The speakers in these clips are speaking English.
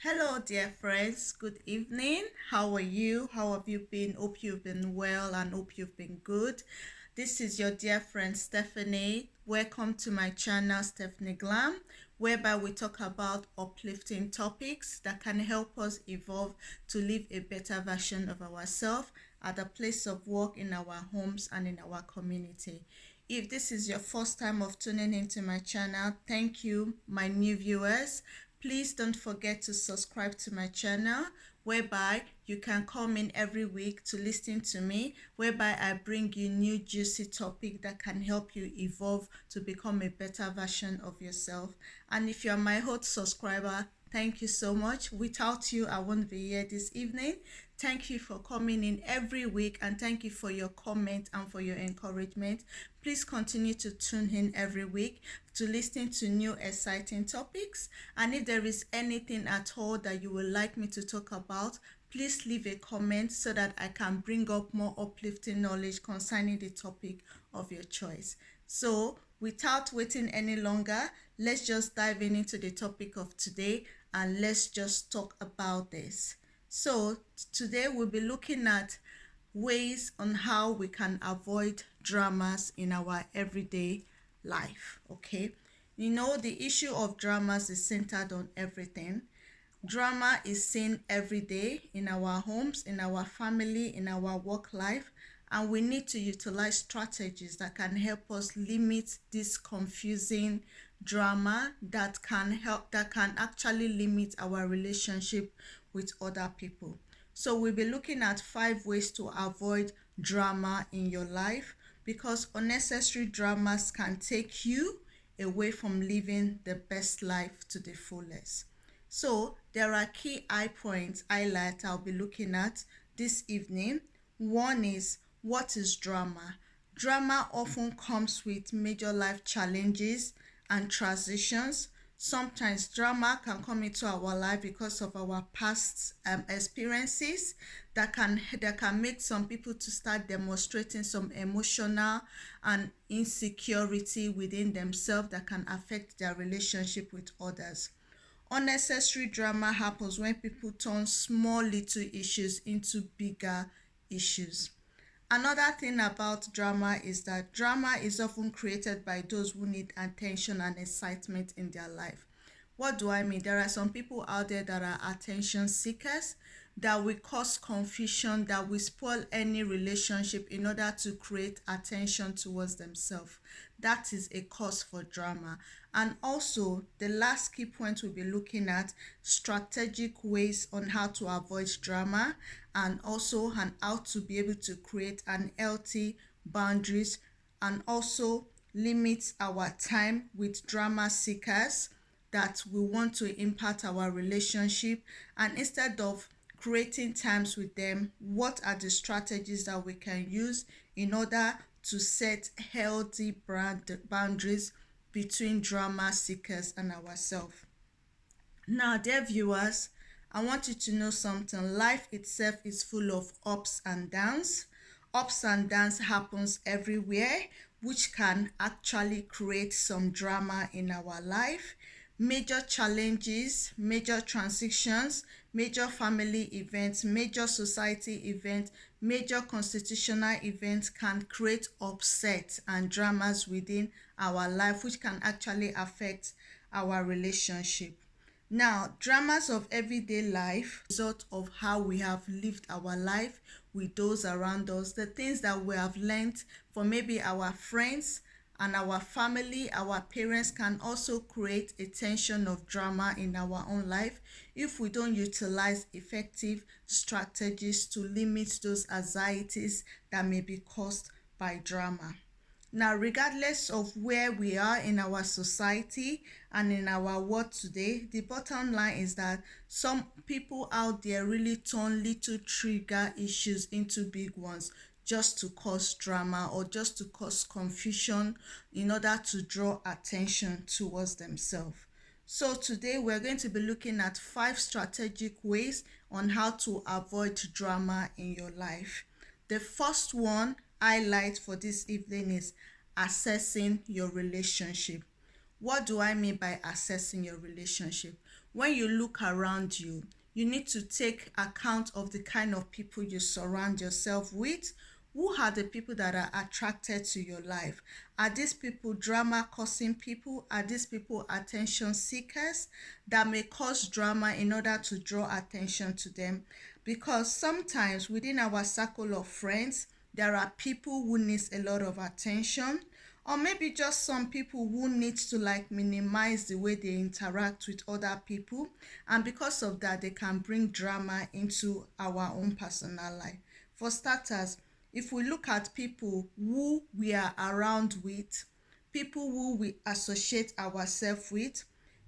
Hello, dear friends. Good evening. How are you? How have you been? Hope you've been well and hope you've been good. This is your dear friend Stephanie. Welcome to my channel, Stephanie Glam, whereby we talk about uplifting topics that can help us evolve to live a better version of ourselves at the place of work, in our homes, and in our community. If this is your first time of tuning into my channel, thank you, my new viewers. Please don't forget to subscribe to my channel, whereby you can come in every week to listen to me, whereby I bring you new juicy topic that can help you evolve to become a better version of yourself. And if you're my hot subscriber, thank you so much. Without you, I won't be here this evening. Thank you for coming in every week, and thank you for your comment and for your encouragement. Please continue to tune in every week to listen to new exciting topics. And if there is anything at all that you would like me to talk about, please leave a comment so that I can bring up more uplifting knowledge concerning the topic of your choice. So, without waiting any longer, let's just dive into the topic of today and let's just talk about this. So today we'll be looking at ways on how we can avoid dramas in our everyday life. Okay, the issue of dramas is centered on everything. Drama is seen every day in our homes, in our family, in our work life, and we need to utilize strategies that can help us limit this confusing drama that can actually limit our relationship with other people. So we'll be looking at 5 ways to avoid drama in your life, because unnecessary dramas can take you away from living the best life to the fullest. So there are key high points highlight I'll be looking at this evening. One is, what is drama? Drama often comes with major life challenges and transitions. Sometimes drama can come into our life because of our past experiences that can make some people to start demonstrating some emotional and insecurity within themselves that can affect their relationship with others. Unnecessary drama happens when people turn small little issues into bigger issues. Another thing about drama is that drama is often created by those who need attention and excitement in their life. What do I mean? There are some people out there that are attention seekers that will cause confusion, that will spoil any relationship in order to create attention towards themselves. That is a cause for drama. And also, the last key point we'll be looking at, strategic ways on how to avoid drama, and also on how to be able to create an healthy boundaries and also limit our time with drama seekers that we want to impact our relationship. And instead of creating times with them, what are the strategies that we can use in order to set healthy boundaries between drama seekers and ourselves? Now, dear viewers, I want you to know something. Life itself is full of ups and downs. Ups and downs happens everywhere, which can actually create some drama in our life. Major challenges, major transitions, major family events, major society events, major constitutional events can create upset and dramas within our life, which can actually affect our relationship. Now, dramas of everyday life, result of how we have lived our life with those around us, the things that we have learned from maybe our friends and our family, our parents, can also create a tension of drama in our own life if we don't utilize effective strategies to limit those anxieties that may be caused by drama. Now, regardless of where we are in our society and in our world today, the bottom line is that some people out there really turn little trigger issues into big ones just to cause drama or just to cause confusion in order to draw attention towards themselves. So today we're going to be looking at 5 strategic ways on how to avoid drama in your life. The first one highlight for this evening is assessing your relationship. What do I mean by assessing your relationship? When you look around you, you need to take account of the kind of people you surround yourself with. Who are the people that are attracted to your life? Are these people drama causing people? Are these people attention seekers that may cause drama in order to draw attention to them? Because sometimes within our circle of friends, there are people who needs a lot of attention, or maybe just some people who need to like minimize the way they interact with other people, and because of that they can bring drama into our own personal life. For starters, if we look at people who we are around with, people who we associate ourselves with,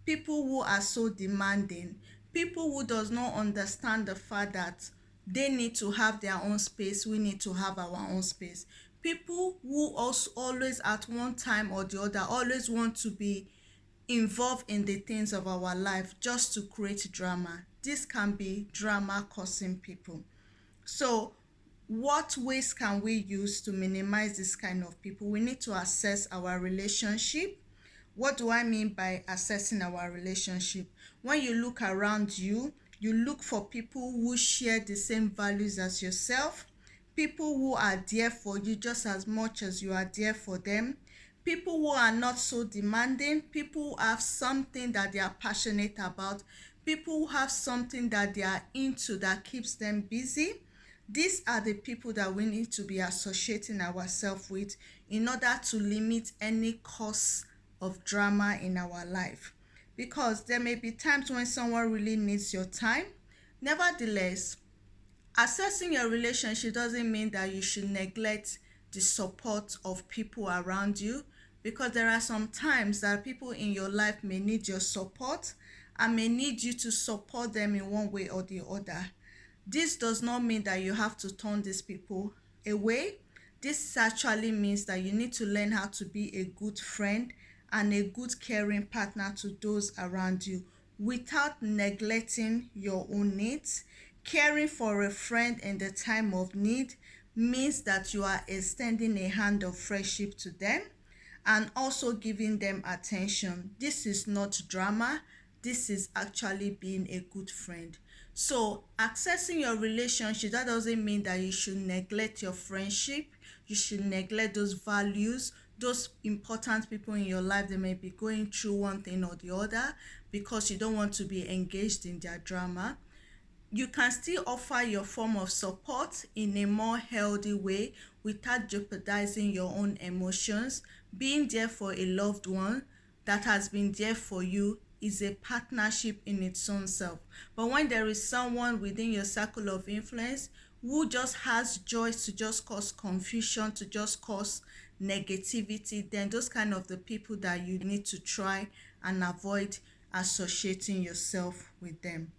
people who are so demanding, people who does not understand the fact that they need to have their own space, we need to have our own space, people who also always at one time or the other always want to be involved in the things of our life just to create drama. This can be drama causing people. So what ways can we use to minimize this kind of people? We need to assess our relationship. What do I mean by assessing our relationship? When you look around you, you look for people who share the same values as yourself, people who are there for you just as much as you are there for them, people who are not so demanding, people who have something that they are passionate about, people who have something that they are into that keeps them busy. These are the people that we need to be associating ourselves with in order to limit any cause of drama in our life. Because there may be times when someone really needs your time. Nevertheless, assessing your relationship doesn't mean that you should neglect the support of people around you, because there are some times that people in your life may need your support and may need you to support them in one way or the other. This does not mean that you have to turn these people away. This actually means that you need to learn how to be a good friend and a good caring partner to those around you without neglecting your own needs. Caring for a friend in the time of need means that you are extending a hand of friendship to them and also giving them attention. This is not drama. This is actually being a good friend. So accessing your relationship, that doesn't mean that you should neglect your friendship. You should neglect those values, those important people in your life. They may be going through one thing or the other because you don't want to be engaged in their drama. You can still offer your form of support in a more healthy way without jeopardizing your own emotions. Being there for a loved one that has been there for you is a partnership in its own self. But when there is someone within your circle of influence who just has joy to just cause confusion, to just cause negativity, then those kind of the people that you need to try and avoid associating yourself with them.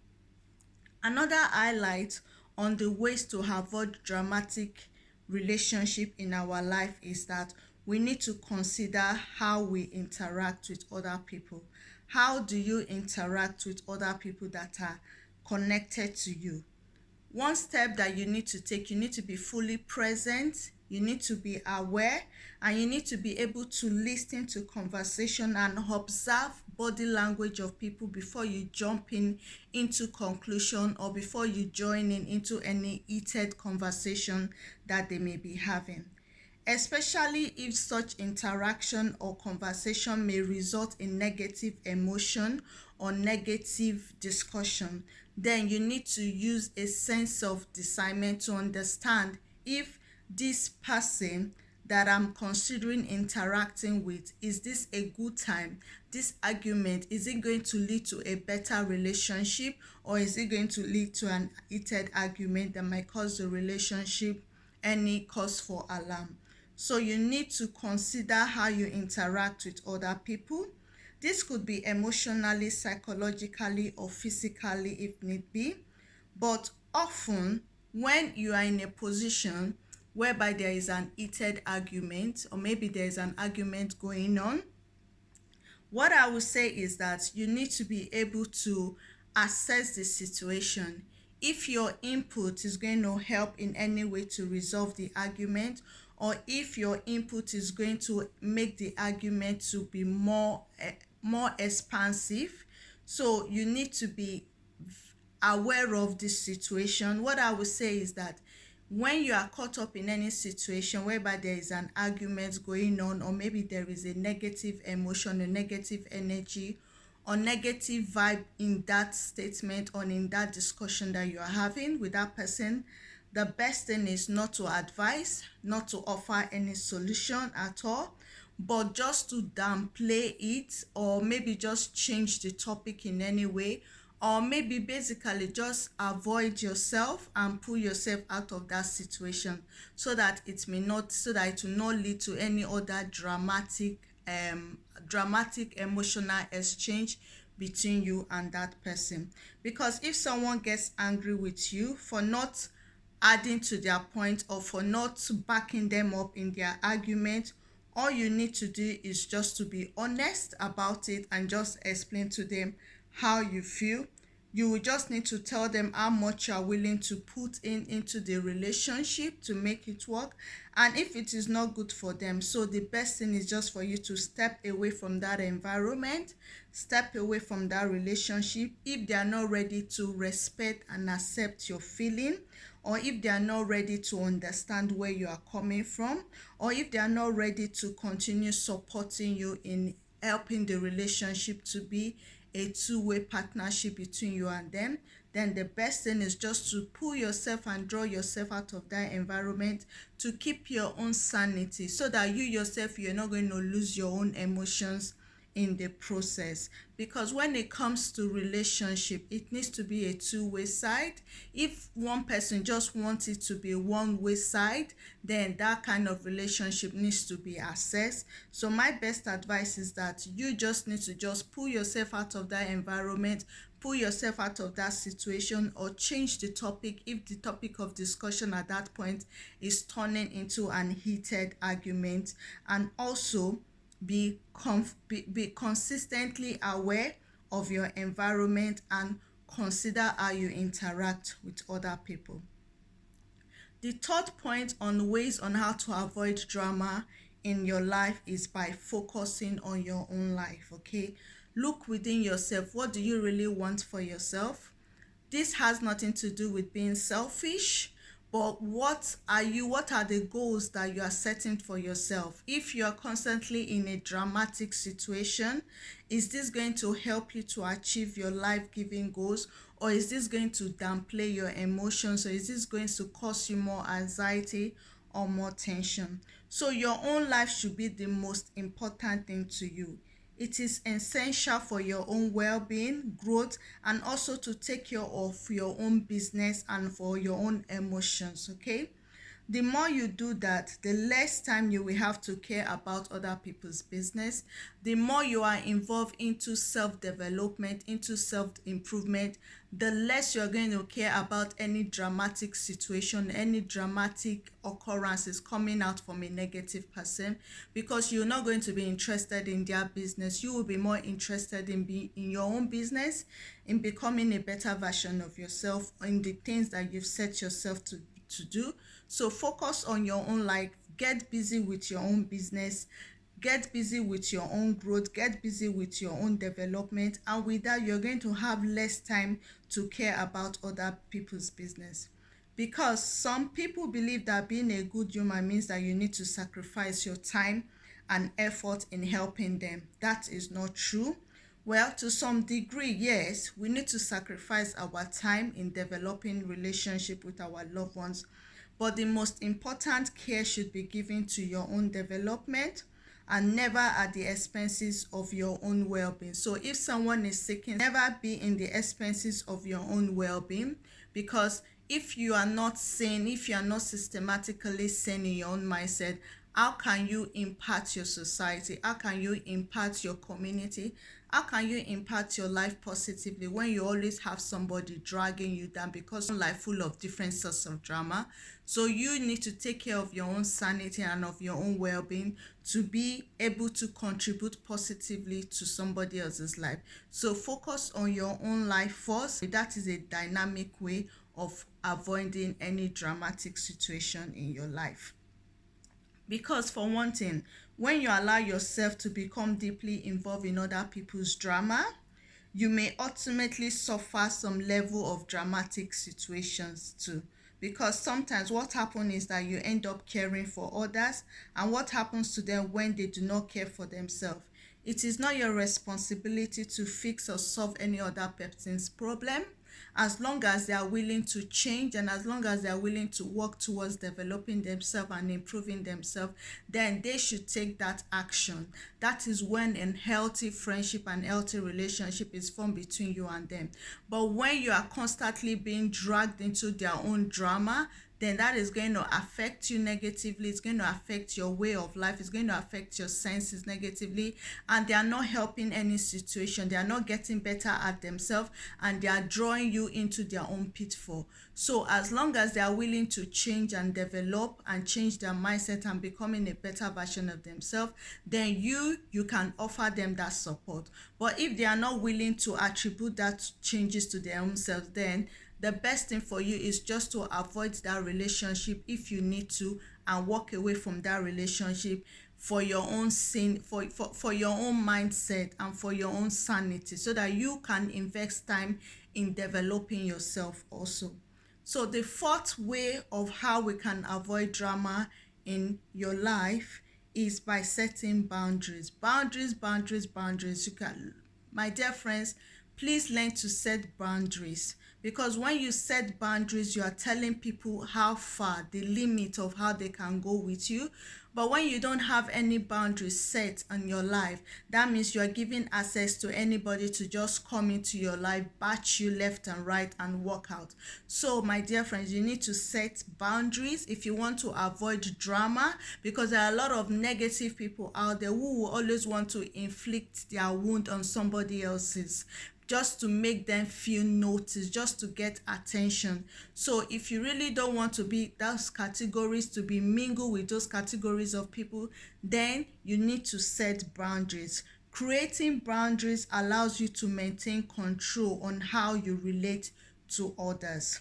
Another highlight on the ways to avoid dramatic relationship in our life is that we need to consider how we interact with other people. How do you interact with other people that are connected to you? One step that you need to take, you need to be fully present, you need to be aware, and you need to be able to listen to conversation and observe body language of people before you jump in into conclusion or before you join in into any heated conversation that they may be having, especially if such interaction or conversation may result in negative emotion or negative discussion. Then you need to use a sense of discernment to understand if this person that I'm considering interacting with, is this a good time? This argument, is it going to lead to a better relationship, or is it going to lead to an heated argument that might cause the relationship any cause for alarm? So you need to consider how you interact with other people. This could be emotionally, psychologically, or physically if need be. But often, when you are in a position whereby there is an heated argument, or maybe there is an argument going on, what I would say is that you need to be able to assess the situation. If your input is going to help in any way to resolve the argument, or if your input is going to make the argument to be more expansive. So you need to be aware of this situation. What I would say is that when you are caught up in any situation whereby there is an argument going on, or maybe there is a negative emotion, a negative energy, or negative vibe in that statement or in that discussion that you are having with that person, the best thing is not to advise, not to offer any solution at all, but just to downplay it, or maybe just change the topic in any way, or maybe basically just avoid yourself and pull yourself out of that situation, so that it will not lead to any other dramatic emotional exchange between you and that person. Because if someone gets angry with you for not adding to their point, or for not backing them up in their argument, all you need to do is just to be honest about it and just explain to them how you feel. You will just need to tell them how much you are willing to put into the relationship to make it work, and if it is not good for them, so the best thing is just for you to step away from that environment, step away from that relationship, if they are not ready to respect and accept your feeling, or if they are not ready to understand where you are coming from, or if they are not ready to continue supporting you in helping the relationship to be a two-way partnership between you and them, then the best thing is just to pull yourself and draw yourself out of that environment, to keep your own sanity, so that you yourself, you're not going to lose your own emotions in the process. Because when it comes to relationship, it needs to be a two-way side. If one person just wants it to be one-way side, then that kind of relationship needs to be assessed. So my best advice is that you just need to just pull yourself out of that environment, pull yourself out of that situation, or change the topic if the topic of discussion at that point is turning into an heated argument. And also be consistently aware of your environment and consider how you interact with other people. The third point on ways on how to avoid drama in your life is by focusing on your own life. Okay, look within yourself. What do you really want for yourself? This has nothing to do with being selfish, but what are the goals that you are setting for yourself? If you are constantly in a dramatic situation, is this going to help you to achieve your life-giving goals, or is this going to downplay your emotions, or is this going to cause you more anxiety or more tension? So your own life should be the most important thing to you. It is essential for your own well-being, growth, and also to take care of your own business and for your own emotions. Okay, the more you do that, the less time you will have to care about other people's business. The more you are involved into self-development, into self-improvement, the less you're going to care about any dramatic situation, any dramatic occurrences coming out from a negative person, because you're not going to be interested in their business. You will be more interested in your own business, in becoming a better version of yourself, in the things that you've set yourself to do. So focus on your own life, get busy with your own business, get busy with your own growth, get busy with your own development, and with that you're going to have less time to care about other people's business. Because some people believe that being a good human means that you need to sacrifice your time and effort in helping them. That is not true. Well, to some degree, yes, we need to sacrifice our time in developing relationship with our loved ones, but the most important care should be given to your own development, and never at the expenses of your own well-being. So if someone is seeking, never be in the expenses of your own well-being, because if you are not sane, if you are not systematically sane in your own mindset, how can you impact your society? How can you impact your community? How can you impact your life positively when you always have somebody dragging you down, because your life full of different sorts of drama? So you need to take care of your own sanity and of your own well-being to be able to contribute positively to somebody else's life. So focus on your own life first. That is a dynamic way of avoiding any dramatic situation in your life. Because for one thing, when you allow yourself to become deeply involved in other people's drama, you may ultimately suffer some level of dramatic situations too. Because sometimes what happens is that you end up caring for others, and what happens to them when they do not care for themselves? It is not your responsibility to fix or solve any other person's problem. As long as they are willing to change, and as long as they are willing to work towards developing themselves and improving themselves, then they should take that action. That is when a healthy friendship and healthy relationship is formed between you and them. But when you are constantly being dragged into their own drama, then that is going to affect you negatively. It's going to affect your way of life. It's going to affect your senses negatively. And they are not helping any situation. They are not getting better at themselves, and they are drawing you into their own pitfall. So as long as they are willing to change and develop and change their mindset and becoming a better version of themselves, then you can offer them that support. But if they are not willing to attribute that changes to their own selves, then the best thing for you is just to avoid that relationship if you need to, and walk away from that relationship for your own for your own mindset and for your own sanity, so that you can invest time in developing yourself also. So the fourth way of how we can avoid drama in your life is by setting boundaries. Boundaries. You can, my dear friends, please learn to set boundaries, because when you set boundaries, you are telling people how far, the limit of how they can go with you. But when you don't have any boundaries set on your life, that means you are giving access to anybody to just come into your life, batch you left and right, and walk out. So my dear friends, you need to set boundaries if you want to avoid drama, because there are a lot of negative people out there who will always want to inflict their wound on somebody else's, just to make them feel noticed, just to get attention. So if you really don't want to be those categories, to be mingled with those categories of people, then you need to set boundaries. Creating boundaries allows you to maintain control on how you relate to others.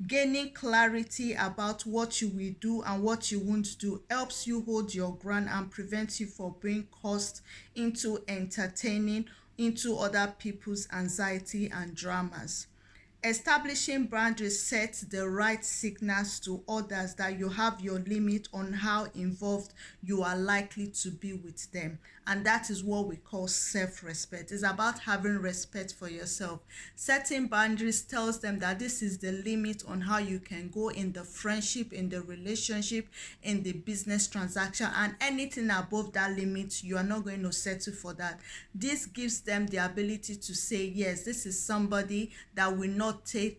Gaining clarity about what you will do and what you won't do helps you hold your ground and prevents you from being caused into entertaining into other people's anxiety and dramas. Establishing boundaries sets the right signals to others that you have your limit on how involved you are likely to be with them. And that is what we call self-respect. It's about having respect for yourself. Setting boundaries tells them that this is the limit on how you can go in the friendship, in the relationship, in the business transaction, and anything above that limit, you are not going to settle for that. This gives them the ability to say, yes, this is somebody that will not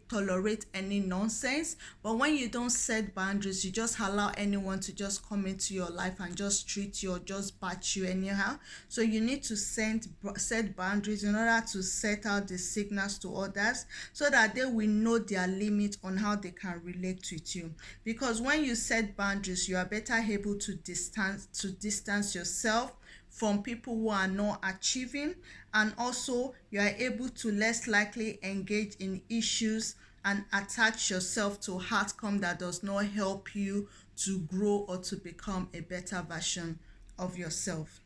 tolerate any nonsense. But when you don't set boundaries, you just allow anyone to just come into your life and just treat you or just batch you anyhow. So you need to set boundaries in order to set out the signals to others, so that they will know their limit on how they can relate with you. Because when you set boundaries, you are better able to distance yourself from people who are not achieving, and also you are able to less likely engage in issues and attach yourself to outcome that does not help you to grow or to become a better version of yourself.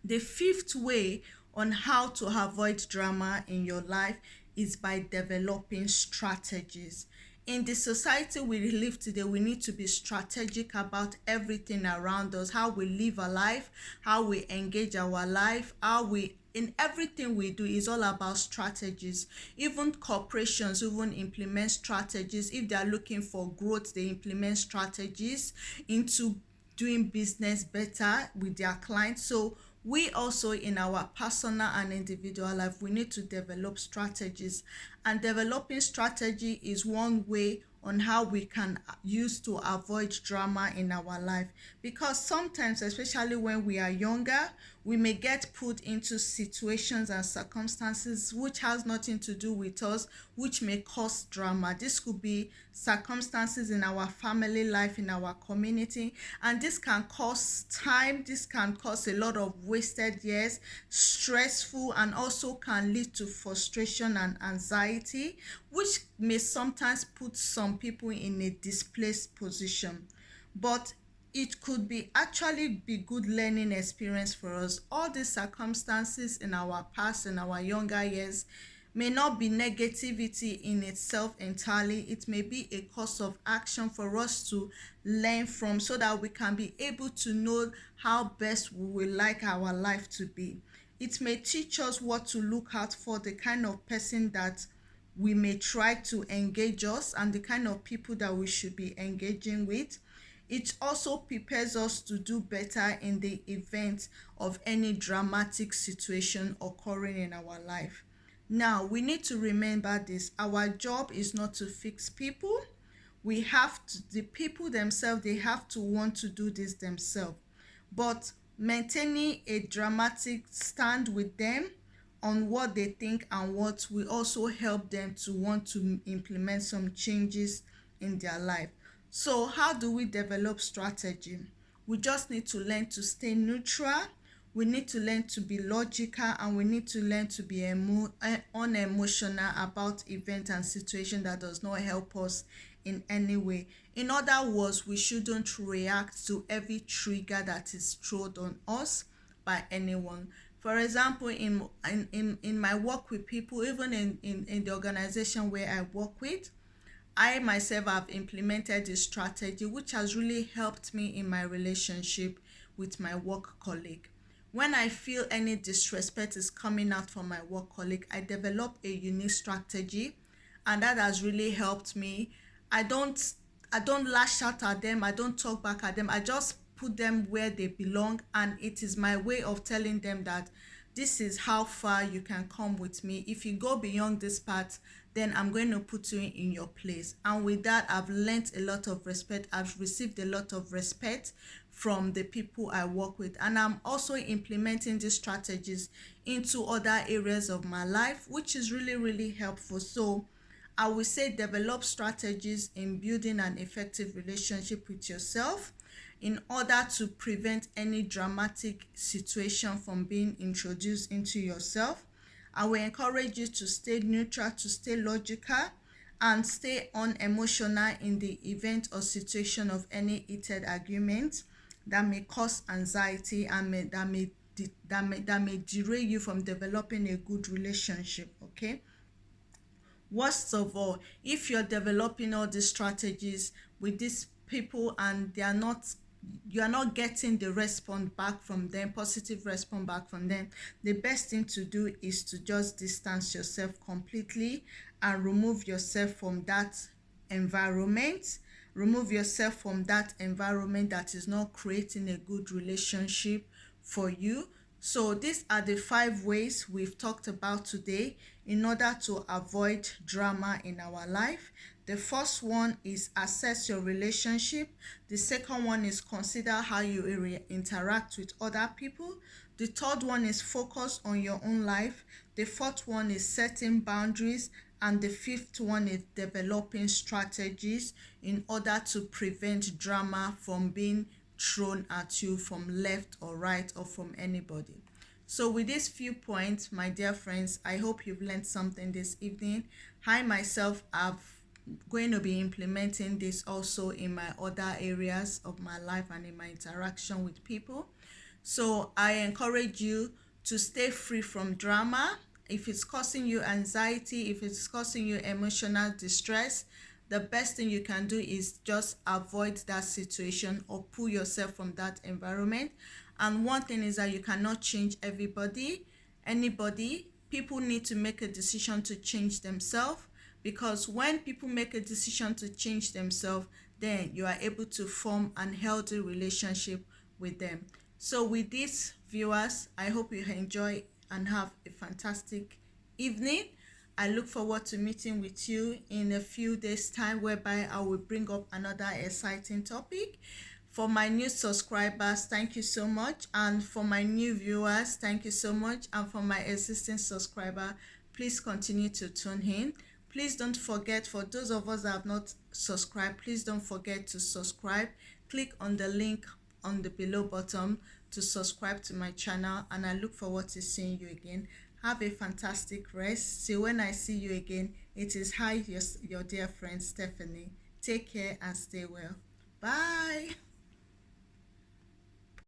The fifth way on how to avoid drama in your life is by developing strategies. In the society we live today, we need to be strategic about everything around us, how we live our life, how we engage our life, how we in everything we do is all about strategies. Even corporations even implement strategies. If they are looking for growth, they implement strategies into doing business better with their clients. So we also, in our personal and individual life, we need to develop strategies, and developing strategy is one way on how we can use to avoid drama in our life. Because sometimes, especially when we are younger, we may get put into situations and circumstances which has nothing to do with us, which may cause drama. This could be circumstances in our family life, in our community, and this can cause time, this can cause a lot of wasted years, stressful, and also can lead to frustration and anxiety, which may sometimes put some people in a displaced position. But it could be actually be good learning experience for us. All these circumstances in our past, in our younger years, may not be negativity in itself entirely. It may be a course of action for us to learn from, so that we can be able to know how best we would like our life to be. It may teach us what to look out for, the kind of person that we may try to engage us, and the kind of people that we should be engaging with. It also prepares us to do better in the event of any dramatic situation occurring in our life. Now, we need to remember this. Our job is not to fix people. We have to, the people themselves, they have to want to do this themselves. But maintaining a dramatic stand with them on what they think and what will also help them to want to implement some changes in their life. So how do we develop strategy? We just need to learn to stay neutral. We need to learn to be logical, and we need to learn to be unemotional about event and situation that does not help us in any way. In other words, we shouldn't react to every trigger that is thrown on us by anyone. For example, in my work with people, even in the organization where I work with, I myself have implemented this strategy, which has really helped me in my relationship with my work colleague. When I feel any disrespect is coming out from my work colleague, I develop a unique strategy, and that has really helped me. I don't I don't lash out at them, I don't talk back at them. I just put them where they belong, and it is my way of telling them that this is how far you can come with me. If you go beyond this part, then I'm going to put you in your place. And with that, I've learned a lot of respect. I've received a lot of respect from the people I work with. And I'm also implementing these strategies into other areas of my life, which is really, really helpful. So I will say develop strategies in building an effective relationship with yourself in order to prevent any dramatic situation from being introduced into yourself. I will encourage you to stay neutral, to stay logical, and stay unemotional in the event or situation of any heated argument that may cause anxiety and that may derail you from developing a good relationship. Okay. Worst of all, if you're developing all these strategies with these people and you are not getting the response back from them, positive response back from them, the best thing to do is to just distance yourself completely and remove yourself from that environment. Remove yourself from that environment that is not creating a good relationship for you. So these are the 5 ways we've talked about today in order to avoid drama in our life. The first one is assess your relationship. The second one is consider how you interact with other people. The third one is focus on your own life. The fourth one is setting boundaries. And the fifth one is developing strategies in order to prevent drama from being thrown at you from left or right or from anybody. So with these few points, my dear friends, I hope you've learned something this evening. I myself have going to be implementing this also in my other areas of my life and in my interaction with people. So I encourage you to stay free from drama. If it's causing you anxiety, if it's causing you emotional distress, the best thing you can do is just avoid that situation or pull yourself from that environment. And one thing is that you cannot change anybody. People need to make a decision to change themselves, because when people make a decision to change themselves, then you are able to form an healthy relationship with them. So with this, viewers, I hope you enjoy and have a fantastic evening. I look forward to meeting with you in a few days' time, whereby I will bring up another exciting topic. For my new subscribers, thank you so much. And for my new viewers, thank you so much. And for my existing subscriber, please continue to tune in. Please don't forget, for those of us that have not subscribed, please don't forget to subscribe. Click on the link on the below button to subscribe to my channel, and I look forward to seeing you again. Have a fantastic rest. See, when I see you again, it is your dear friend Stephanie. Take care and stay well. Bye.